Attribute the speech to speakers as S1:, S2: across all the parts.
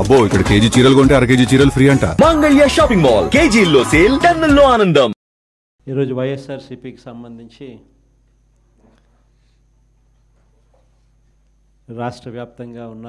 S1: అబ్బో ఇక్కడ కేజీ చీరలు కొంటే అర కేజీ చీరలు ఫ్రీ అంట.
S2: మంగళ్య షాపింగ్ మాల్, కేజీల్లో సేల్, టన్నుల్లో ఆనందం.
S3: ఈరోజు వైఎస్ఆర్సీపీకి సంబంధించి రాష్ట్ర వ్యాప్తంగా ఉన్న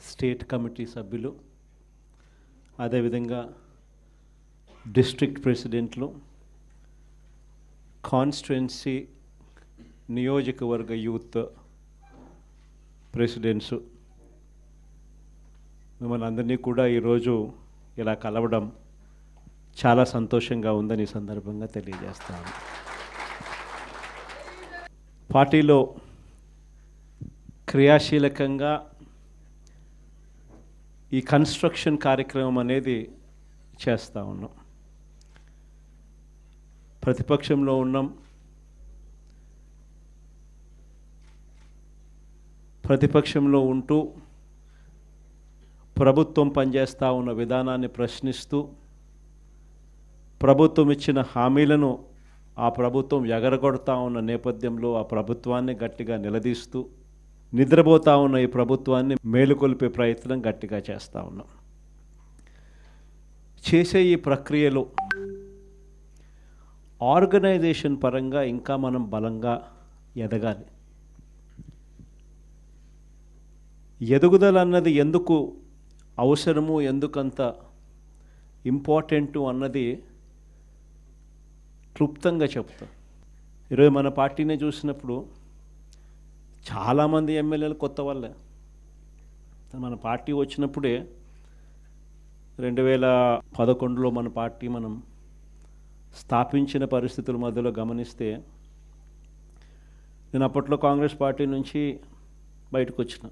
S3: స్టేట్ కమిటీ సభ్యులు, అదేవిధంగా డిస్ట్రిక్ట్ ప్రెసిడెంట్లు, కాన్స్టిట్యుయెన్సీ నియోజకవర్గ యూత్ ప్రెసిడెంట్స్, మిమ్మల్ని అందరినీ కూడా ఈరోజు ఇలా కలవడం చాలా సంతోషంగా ఉందని ఈ సందర్భంగా తెలియజేస్తాను. పార్టీలో క్రియాశీలకంగా ఈ కన్స్ట్రక్షన్ కార్యక్రమం అనేది చేస్తూ ఉన్నాం. ప్రతిపక్షంలో ఉన్నాం. ప్రతిపక్షంలో ఉంటూ ప్రభుత్వం పనిచేస్తూ ఉన్న విధానాన్ని ప్రశ్నిస్తూ, ప్రభుత్వం ఇచ్చిన హామీలను ఆ ప్రభుత్వం ఎగరగొడతా ఉన్న నేపథ్యంలో ఆ ప్రభుత్వాన్ని గట్టిగా నిలదీస్తూ, నిద్రపోతూ ఉన్న ఈ ప్రభుత్వాన్ని మేలుకొల్పే ప్రయత్నం గట్టిగా చేస్తూ ఉన్నాం. చేసే ఈ ప్రక్రియలో ఆర్గనైజేషన్ పరంగా ఇంకా మనం బలంగా ఎదగాలి. ఎదుగుదల అన్నది ఎందుకు అవసరము, ఎందుకంత ఇంపార్టెంటు అన్నది క్లుప్తంగా చెప్తాం. ఈరోజు మన పార్టీని చూసినప్పుడు చాలామంది ఎమ్మెల్యేలు కొత్త వాళ్ళే. మన పార్టీ వచ్చినప్పుడే 2011లో మన పార్టీ మనం స్థాపించిన పరిస్థితుల మధ్యలో గమనిస్తే, నేను అప్పట్లో కాంగ్రెస్ పార్టీ నుంచి బయటకు వచ్చిన.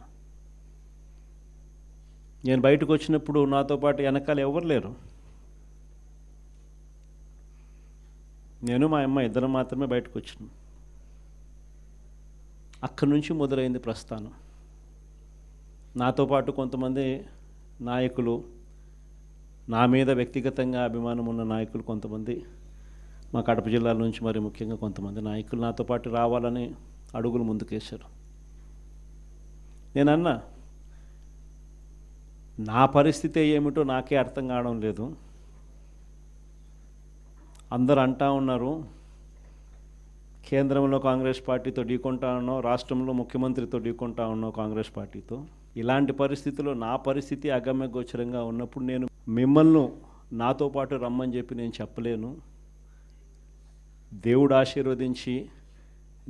S3: నేను బయటకు వచ్చినప్పుడు నాతో పాటు వెనకాల ఎవరు లేరు. నేను మా అమ్మ ఇద్దరం మాత్రమే బయటకు వచ్చినాం. అక్కడి నుంచి మొదలైంది ప్రస్థానం. నాతో పాటు కొంతమంది నాయకులు, నా మీద వ్యక్తిగతంగా అభిమానం ఉన్న నాయకులు కొంతమంది, మా కడప జిల్లాల నుంచి మరి ముఖ్యంగా కొంతమంది నాయకులు నాతో పాటు రావాలని అడుగులు ముందుకేశారు. నేనన్నా, నా పరిస్థితి ఏమిటో నాకే అర్థం కావడం లేదు. అందరూ అంటా ఉన్నారు కేంద్రంలో కాంగ్రెస్ పార్టీతో ఢీకొంటా ఉన్నావు, రాష్ట్రంలో ముఖ్యమంత్రితో ఢీకొంటా ఉన్నావు కాంగ్రెస్ పార్టీతో. ఇలాంటి పరిస్థితుల్లో నా పరిస్థితి అగమ్య గోచరంగా ఉన్నప్పుడు నేను మిమ్మల్ని నాతో పాటు రమ్మని చెప్పి నేను చెప్పలేను. దేవుడు ఆశీర్వదించి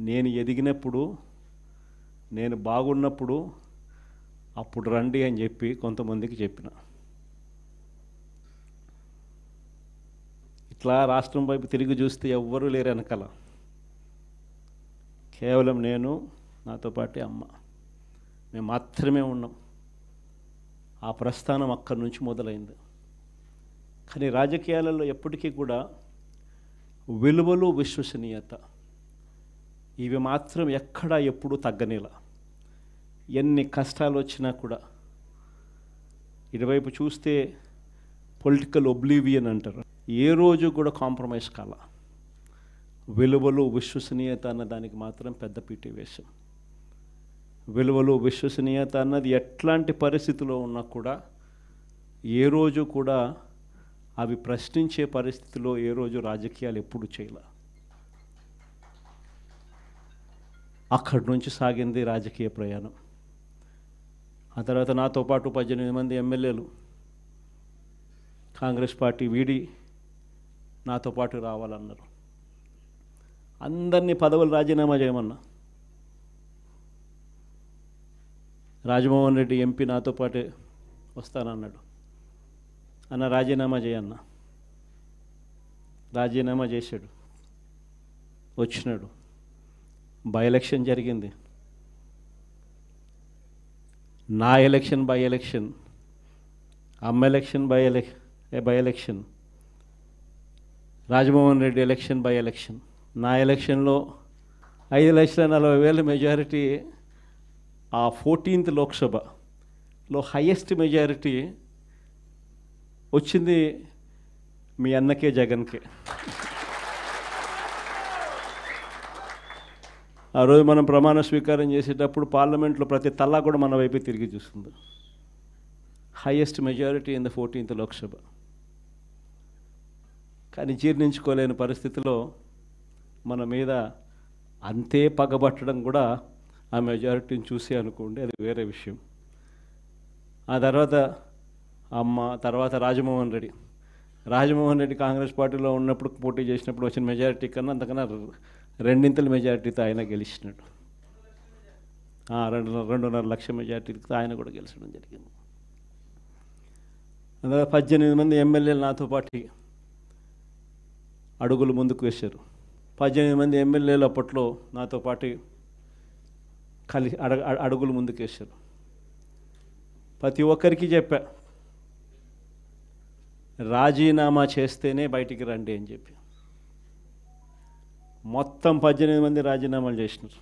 S3: నేను ఎదిగినప్పుడు, నేను బాగున్నప్పుడు అప్పుడు రండి అని చెప్పి కొంతమందికి చెప్పిన. ఇట్లా రాష్ట్రం వైపు తిరిగి చూస్తే ఎవ్వరూ లేరు వెనకాల. కేవలం నేను, నాతో పాటే అమ్మ, మేము మాత్రమే ఉన్నాం. ఆ ప్రస్థానం అక్కడి నుంచి మొదలైంది. కానీ రాజకీయాలలో ఎప్పటికీ కూడా విలువలు, విశ్వసనీయత ఇవి మాత్రం ఎక్కడా ఎప్పుడూ తగ్గనేలా. ఎన్ని కష్టాలు వచ్చినా కూడా ఇటువైపు చూస్తే పొలిటికల్ ఒబ్లివియన్ అంటారు, ఏ రోజు కూడా కాంప్రమైజ్ కాల. విలువలు, విశ్వసనీయత అన్న దానికి మాత్రం పెద్ద పీటీ వేశాం. విలువలు, విశ్వసనీయత అన్నది ఎట్లాంటి పరిస్థితిలో ఉన్నా కూడా ఏ రోజు కూడా అవి ప్రశ్నించే పరిస్థితిలో ఏ రోజు రాజకీయాలు ఎప్పుడు చేయాల. అక్కడి నుంచి సాగింది రాజకీయ ప్రయాణం. ఆ తర్వాత నాతో పాటు 18 మంది ఎమ్మెల్యేలు కాంగ్రెస్ పార్టీ వీడి నాతో పాటు రావాలన్నారు. అందరినీ పదవులు రాజీనామా చేయమన్నా. రాజమోహన్ రెడ్డి ఎంపీ నాతో పాటే వస్తానన్నాడు. అన్న రాజీనామా చేయన్నా. రాజీనామా చేశాడు, వచ్చినాడు. బై ఎలక్షన్ జరిగింది. నా ఎలక్షన్ బై ఎలక్షన్, అమ్మ election by election, Rajamohan Reddy election by election. నా ఎలక్షన్లో 5,40,000 మెజారిటీ, ఆ 14th లోక్సభలో హయ్యెస్ట్ మెజారిటీ వచ్చింది మీ అన్నకే, జగన్కే. ఆ రోజు మనం ప్రమాణ స్వీకారం చేసేటప్పుడు పార్లమెంట్లో ప్రతి తల్లా కూడా మన వైపే తిరిగి చూస్తుంది. Highest majority in the 14th Lok Sabha. కానీ జీర్ణించుకోలేని పరిస్థితిలో మన మీద అంతే పగబట్టడం కూడా ఆ మెజారిటీని చూసి అనుకోండి, అది వేరే విషయం. ఆ తర్వాత తర్వాత రాజమోహన్ రెడ్డి కాంగ్రెస్ పార్టీలో ఉన్నప్పుడు పోటీ చేసినప్పుడు వచ్చిన మెజారిటీ కన్నా అంతకన్నా 2 మెజారిటీతో ఆయన గెలిచినాడు. 2.5 లక్షల మెజారిటీతో ఆయన కూడా గెలిచడం జరిగింది. అందువల్ల 18 మంది ఎమ్మెల్యేలు నాతో పాటు అడుగులు ముందుకు వేశారు. 18 మంది ఎమ్మెల్యేలు అప్పట్లో నాతో పాటు అడుగులు ముందుకు వేశారు. ప్రతి ఒక్కరికి చెప్పా, రాజీనామా చేస్తేనే బయటికి రండి అని చెప్పి. మొత్తం 18 మంది రాజీనామాలు చేసినారు.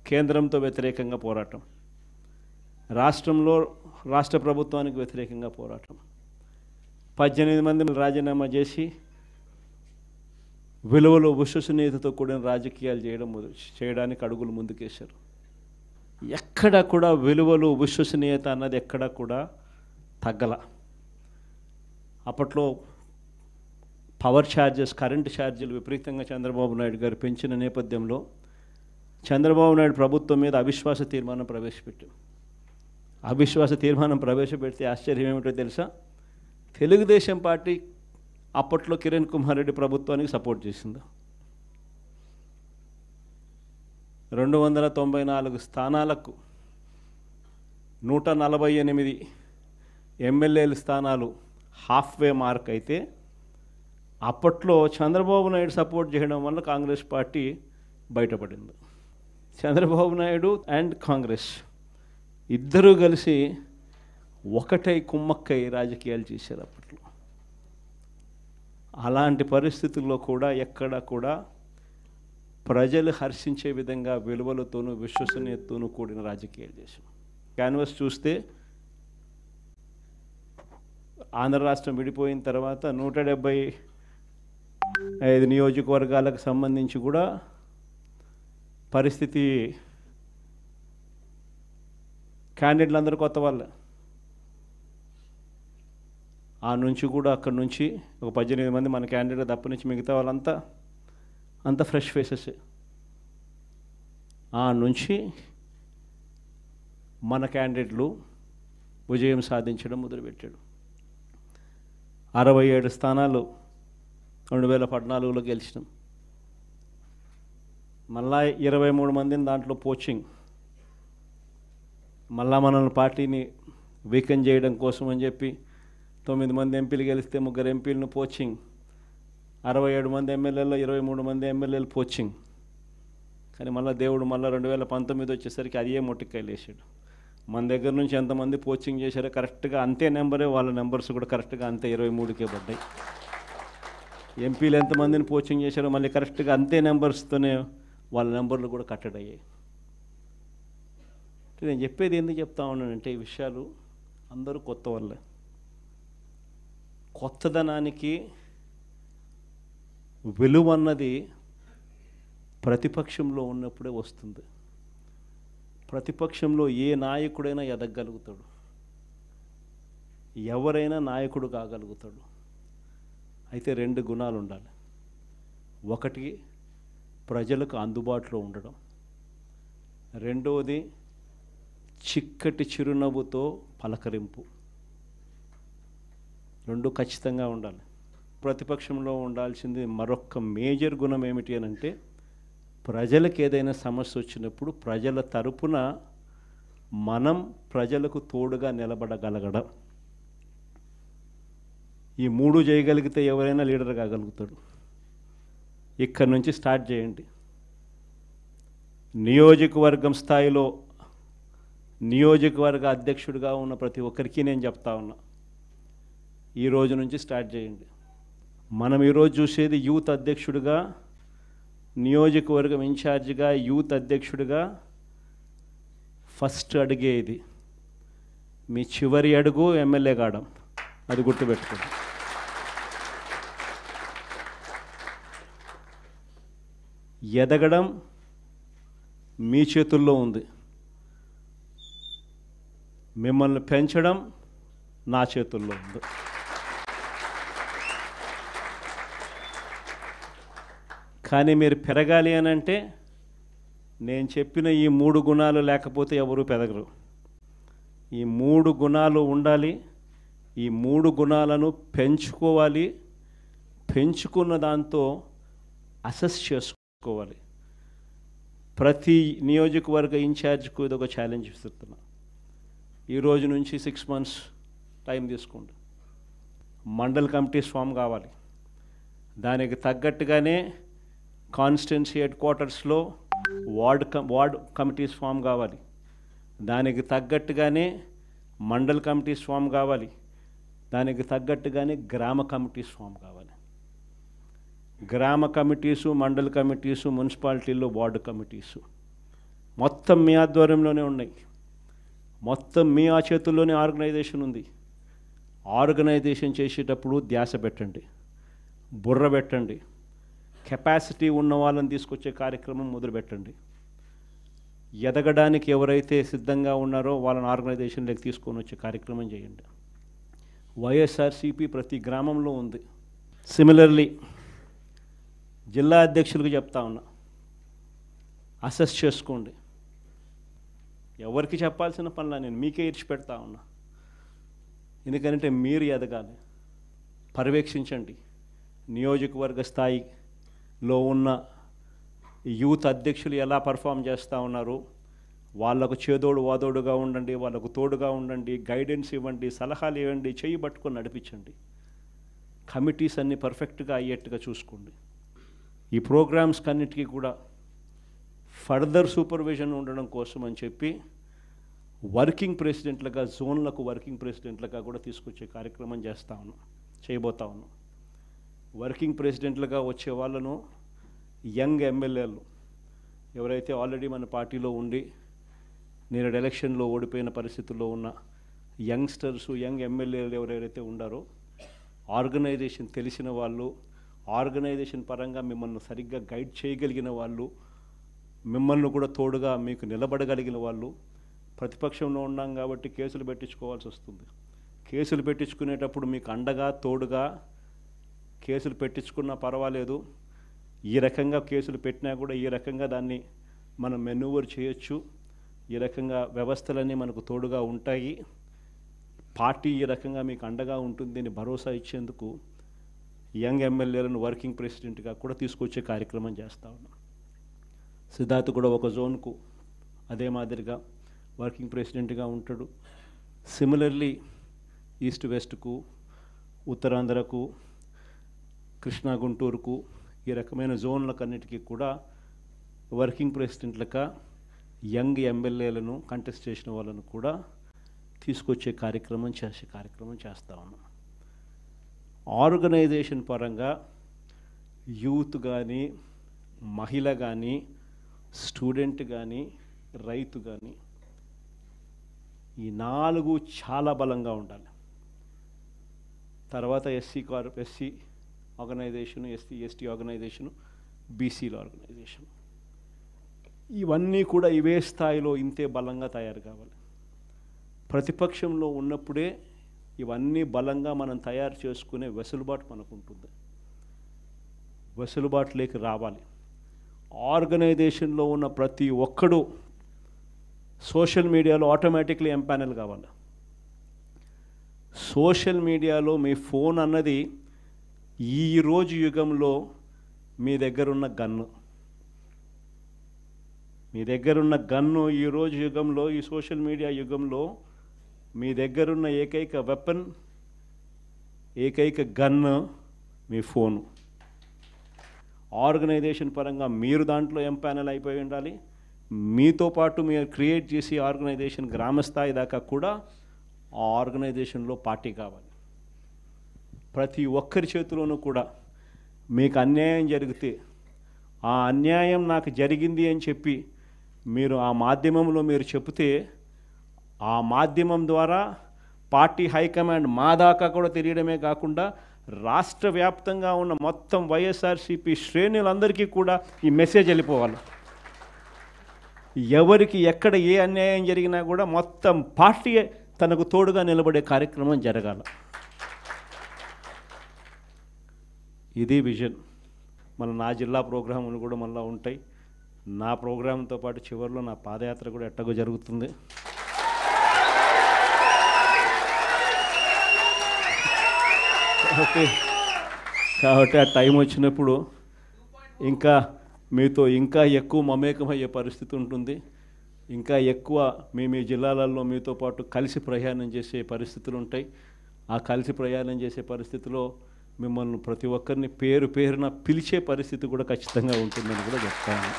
S3: కేంద్రంతో వ్యతిరేకంగా పోరాటం, రాష్ట్ర ప్రభుత్వానికి వ్యతిరేకంగా పోరాటం. 18 మంది రాజీనామా చేసి విలువలు విశ్వసనీయతతో కూడిన రాజకీయాలు చేయడానికి అడుగులు ముందుకేశారు. ఎక్కడ కూడా విలువలు విశ్వసనీయత అన్నది ఎక్కడ కూడా తగ్గల. అప్పట్లో పవర్ ఛార్జెస్, కరెంటు ఛార్జీలు విపరీతంగా చంద్రబాబు నాయుడు గారు పెంచిన నేపథ్యంలో చంద్రబాబు నాయుడు ప్రభుత్వం మీద అవిశ్వాస తీర్మానం ప్రవేశపెడితే ఆశ్చర్యం ఏమిటో తెలుసా? తెలుగుదేశం పార్టీ అప్పట్లో కిరణ్ కుమార్ రెడ్డి ప్రభుత్వానికి సపోర్ట్ చేసింది. 294 స్థానాలకు 148 ఎమ్మెల్యేల స్థానాలు హాఫ్వే మార్క్ అయితే, అప్పట్లో చంద్రబాబు నాయుడు సపోర్ట్ చేయడం వల్ల కాంగ్రెస్ పార్టీ బయటపడింది. చంద్రబాబు నాయుడు అండ్ కాంగ్రెస్ ఇద్దరూ కలిసి ఒకటై కుమ్మక్కై రాజకీయాలు చేశారు అప్పట్లో. అలాంటి పరిస్థితుల్లో కూడా ఎక్కడ కూడా ప్రజలు హర్షించే విధంగా విలువలతోనూ విశ్వసనీయతతోనూ కూడిన రాజకీయాలు చేశాం. క్యాన్వస్ చూస్తే ఆంధ్ర రాష్ట్రం విడిపోయిన తర్వాత 175 నియోజకవర్గాలకు సంబంధించి కూడా పరిస్థితి, క్యాండిడేట్లు అందరూ కొత్త వాళ్ళే. అక్కడి నుంచి ఒక 18 మంది మన క్యాండిడేట్ తప్ప నుంచి మిగతా వాళ్ళంతా ఫ్రెష్ ఫేసెస్. నుంచి మన క్యాండిడేట్లు విజయం సాధించడం మొదలుపెట్టాడు. 67 స్థానాలు 2014లో గెలిచినాం. మళ్ళా 23 మందిని దాంట్లో పోచింగ్, మళ్ళా మనల్ని పార్టీని వీకెన్ చేయడం కోసం అని చెప్పి 9 మంది ఎంపీలు గెలిస్తే 3 ఎంపీలను పోచింగ్, 67 మంది ఎమ్మెల్యేలో 23 మంది ఎమ్మెల్యేలు పోచింగ్. కానీ దేవుడు 2019 వచ్చేసరికి అదే మొట్టికాయలు వేసాడు. మన దగ్గర నుంచి ఎంతమంది పోచింగ్ చేశారో కరెక్ట్గా అంతే నెంబరే, వాళ్ళ నెంబర్స్ కూడా కరెక్ట్గా అంతే 23కే పడ్డాయి. ఎంపీలు ఎంతమందిని పోచింగ్ చేశారో మళ్ళీ కరెక్ట్గా అంతే నెంబర్స్తోనే వాళ్ళ నెంబర్లు కూడా కట్టడయ్యాయి. నేను చెప్పేది ఎందుకు చెప్తా ఉన్నానంటే, ఈ విషయాలు అందరూ కొత్త వాళ్ళే. కొత్తదనానికి విలువ అన్నది ప్రతిపక్షంలో ఉన్నప్పుడే వస్తుంది. ప్రతిపక్షంలో ఏ నాయకుడైనా ఎదగలుగుతాడు, ఎవరైనా నాయకుడు కాగలుగుతాడు. అయితే 2 గుణాలు ఉండాలి. ఒకటి ప్రజలకు అందుబాటులో ఉండడం, రెండవది చిక్కటి చిరునవ్వుతో పలకరింపు. 2 ఖచ్చితంగా ఉండాలి. ప్రతిపక్షంలో ఉండాల్సింది మరొక మేజర్ గుణం ఏమిటి అని అంటే, ప్రజలకు ఏదైనా సమస్య వచ్చినప్పుడు ప్రజల తరపున మనం ప్రజలకు తోడుగా నిలబడగలగడం. ఈ 3 చేయగలిగితే ఎవరైనా లీడర్ కాగలుగుతాడు. ఇక్కడి నుంచి స్టార్ట్ చేయండి. నియోజకవర్గం స్థాయిలో నియోజకవర్గ అధ్యక్షుడిగా ఉన్న ప్రతి ఒక్కరికి నేను చెప్తా ఉన్నా, ఈ రోజు నుంచి స్టార్ట్ చేయండి. మనం ఈరోజు చూసేది యూత్ అధ్యక్షుడిగా, నియోజకవర్గం ఇన్ఛార్జిగా, యూత్ అధ్యక్షుడిగా ఫస్ట్ అడుగే ఇది. మీ చివరి అడుగు ఎమ్మెల్యే కావడం, అది గుర్తుపెట్టుకోండి. ఎదగడం, మీ చేతుల్లో ఉంది. మిమ్మల్ని పెంచడం నా చేతుల్లో ఉంది. కానీ మీరు పెరగాలి అని అంటే నేను చెప్పిన ఈ 3 గుణాలు లేకపోతే ఎవరు పెరగరు. ఈ 3 గుణాలు ఉండాలి. ఈ 3 గుణాలను పెంచుకోవాలి. పెంచుకున్న దాంతో అసెస్ చేసుకోవాలి. ప్రతి నియోజకవర్గ ఇన్ఛార్జ్కు ఇది ఒక ఛాలెంజ్ ఇస్తున్నా. ఈ రోజు నుంచి 6 months టైం తీసుకోండి. మండల్ కమిటీస్ ఫామ్ కావాలి. దానికి తగ్గట్టుగానే కాన్స్టిట్యున్సీ హెడ్ క్వార్టర్స్లో వార్డ్ కమిటీస్ ఫామ్ కావాలి. దానికి తగ్గట్టుగానే మండల్ కమిటీస్ ఫామ్ కావాలి. దానికి తగ్గట్టుగానే గ్రామ కమిటీస్ ఫామ్ కావాలి. గ్రామ కమిటీసు, మండల్ కమిటీసు, మున్సిపాలిటీల్లో వార్డు కమిటీసు మొత్తం మీ ఆధ్వర్యంలోనే ఉన్నాయి. మొత్తం మీ ఆ చేతుల్లోనే ఆర్గనైజేషన్ ఉంది. ఆర్గనైజేషన్ చేసేటప్పుడు ధ్యాస పెట్టండి, బుర్ర పెట్టండి. కెపాసిటీ ఉన్న వాళ్ళని తీసుకొచ్చే కార్యక్రమం మొదలుపెట్టండి. ఎదగడానికి ఎవరైతే సిద్ధంగా ఉన్నారో వాళ్ళని ఆర్గనైజేషన్లోకి తీసుకొని వచ్చే కార్యక్రమం చేయండి. వైఎస్ఆర్సీపీ ప్రతి గ్రామంలో ఉంది. సిమిలర్లీ జిల్లా అధ్యక్షులకు చెప్తా ఉన్నా, అసెస్ చేసుకోండి. ఎవరికి చెప్పాల్సిన పనులా నేను మీకే ఇచ్చిపెడతా ఉన్నా. ఎందుకంటే మీరు ఎదగాలి. పర్యవేక్షించండి. నియోజకవర్గ స్థాయిలో ఉన్న యూత్ అధ్యక్షులు ఎలా పర్ఫామ్ చేస్తూ ఉన్నారు, వాళ్ళకు చేదోడు వాదోడుగా ఉండండి, వాళ్ళకు తోడుగా ఉండండి, గైడెన్స్ ఇవ్వండి, సలహాలు ఇవ్వండి, చేయి పట్టుకొని నడిపించండి. కమిటీస్ అన్నీ పర్ఫెక్ట్గా అయ్యేట్టుగా చూసుకోండి. ఈ ప్రోగ్రామ్స్ కన్నిటికీ కూడా ఫర్దర్ సూపర్విజన్ ఉండడం కోసం అని చెప్పి వర్కింగ్ ప్రెసిడెంట్లుగా, జోన్లకు వర్కింగ్ ప్రెసిడెంట్లుగా కూడా తీసుకొచ్చే కార్యక్రమం చేయబోతా ఉన్నాం. వర్కింగ్ ప్రెసిడెంట్లుగా వచ్చే వాళ్ళను యంగ్ ఎమ్మెల్యేలు ఎవరైతే ఆల్రెడీ మన పార్టీలో ఉండి నేడు ఎలక్షన్లో ఓడిపోయిన పరిస్థితుల్లో ఉన్న యంగ్స్టర్సు, యంగ్ ఎమ్మెల్యేలు ఎవరైతే ఉండారో, ఆర్గనైజేషన్ తెలిసిన వాళ్ళు, ఆర్గనైజేషన్ పరంగా మిమ్మల్ని సరిగ్గా గైడ్ చేయగలిగిన వాళ్ళు, మిమ్మల్ని కూడా తోడుగా మీకు నిలబడగలిగిన వాళ్ళు. ప్రతిపక్షంలో ఉన్నాం కాబట్టి కేసులు పెట్టించుకోవాల్సి వస్తుంది. కేసులు పెట్టించుకునేటప్పుడు మీకు అండగా తోడుగా కేసులు పెట్టించుకున్నా పర్వాలేదు. ఈ రకంగా కేసులు పెట్టినా కూడా ఈ రకంగా దాన్ని మనం మెనూవర్ చేయొచ్చు. ఈ రకంగా వ్యవస్థలన్నీ మనకు తోడుగా ఉంటాయి. పార్టీ ఈ రకంగా మీకు అండగా ఉంటుంది అని భరోసా ఇచ్చేందుకు యంగ్ ఎమ్మెల్యేలను వర్కింగ్ ప్రెసిడెంట్గా కూడా తీసుకొచ్చే కార్యక్రమం చేస్తూ ఉన్నాం. సిద్ధార్థ్ కూడా ఒక జోన్కు అదే మాదిరిగా వర్కింగ్ ప్రెసిడెంట్గా ఉంటాడు. సిమిలర్లీ ఈస్ట్ వెస్ట్కు, ఉత్తరాంధ్రకు, కృష్ణా గుంటూరుకు ఈ రకమైన జోన్లకన్నిటికీ కూడా వర్కింగ్ ప్రెసిడెంట్లుగా యంగ్ ఎమ్మెల్యేలను కంటెస్ట్ చేసిన వాళ్ళను కూడా తీసుకొచ్చే కార్యక్రమం చేస్తూ ఉన్నాం. ఆర్గనైజేషన్ పరంగా యూత్ కానీ, మహిళ కానీ, స్టూడెంట్ కానీ, రైతు కానీ ఈ 4 చాలా బలంగా ఉండాలి. తర్వాత ఎస్సీ ఆర్గనైజేషను, ఎస్టీ ఆర్గనైజేషను, బీసీల ఆర్గనైజేషన్ ఇవన్నీ కూడా ఇవే స్థాయిలో ఇంతే బలంగా తయారు కావాలి. ప్రతిపక్షంలో ఉన్నప్పుడే ఇవన్నీ బలంగా మనం తయారు చేసుకునే వెసులుబాటు మనకు ఉంటుంది. వెసులుబాటులోకి రావాలి. ఆర్గనైజేషన్లో ఉన్న ప్రతి ఒక్కడు సోషల్ మీడియాలో ఆటోమేటిక్లీ ఎంపానల్ కావాలి. సోషల్ మీడియాలో మీ ఫోన్ అన్నది ఈరోజు యుగంలో మీ దగ్గరున్న గన్ను. ఈరోజు యుగంలో, ఈ సోషల్ మీడియా యుగంలో మీ దగ్గరున్న ఏకైక వెపన్, ఏకైక గన్ను మీ ఫోను. ఆర్గనైజేషన్ పరంగా మీరు దాంట్లో ఎంపానల్ అయిపోయి ఉండాలి. మీతో పాటు మీరు క్రియేట్ చేసి ఆర్గనైజేషన్ గ్రామస్థాయి దాకా కూడా ఆ ఆర్గనైజేషన్లో పార్టీ కావాలి. ప్రతి ఒక్కరి చేతిలోనూ కూడా మీకు అన్యాయం జరిగితే ఆ అన్యాయం నాకు జరిగింది అని చెప్పి మీరు ఆ మాధ్యమంలో మీరు చెబితే ఆ మాధ్యమం ద్వారా పార్టీ హైకమాండ్ మా దాకా కూడా తెలియడమే కాకుండా రాష్ట్ర వ్యాప్తంగా ఉన్న మొత్తం వైఎస్ఆర్సీపీ శ్రేణులందరికీ కూడా ఈ మెసేజ్ వెళ్ళిపోవాలి. ఎవరికి ఎక్కడ ఏ అన్యాయం జరిగినా కూడా మొత్తం పార్టీ తనకు తోడుగా నిలబడే కార్యక్రమం జరగాల. ఇది విజన్. నా జిల్లా ప్రోగ్రాములు కూడా మళ్ళీ ఉంటాయి. నా ప్రోగ్రాంతో పాటు చివరిలో నా పాదయాత్ర కూడా ఎట్టగో జరుగుతుంది. కాబట్టి ఆ టైం వచ్చినప్పుడు ఇంకా మీతో ఇంకా ఎక్కువ మమేకమయ్యే పరిస్థితి ఉంటుంది. ఇంకా ఎక్కువ మీ జిల్లాలలో మీతో పాటు కలిసి ప్రయాణం చేసే పరిస్థితులు ఉంటాయి. ఆ కలిసి ప్రయాణం చేసే పరిస్థితిలో మిమ్మల్ని ప్రతి ఒక్కరిని పేరు పేరున పిలిచే పరిస్థితి కూడా ఖచ్చితంగా ఉంటుందని కూడా చెప్తాను.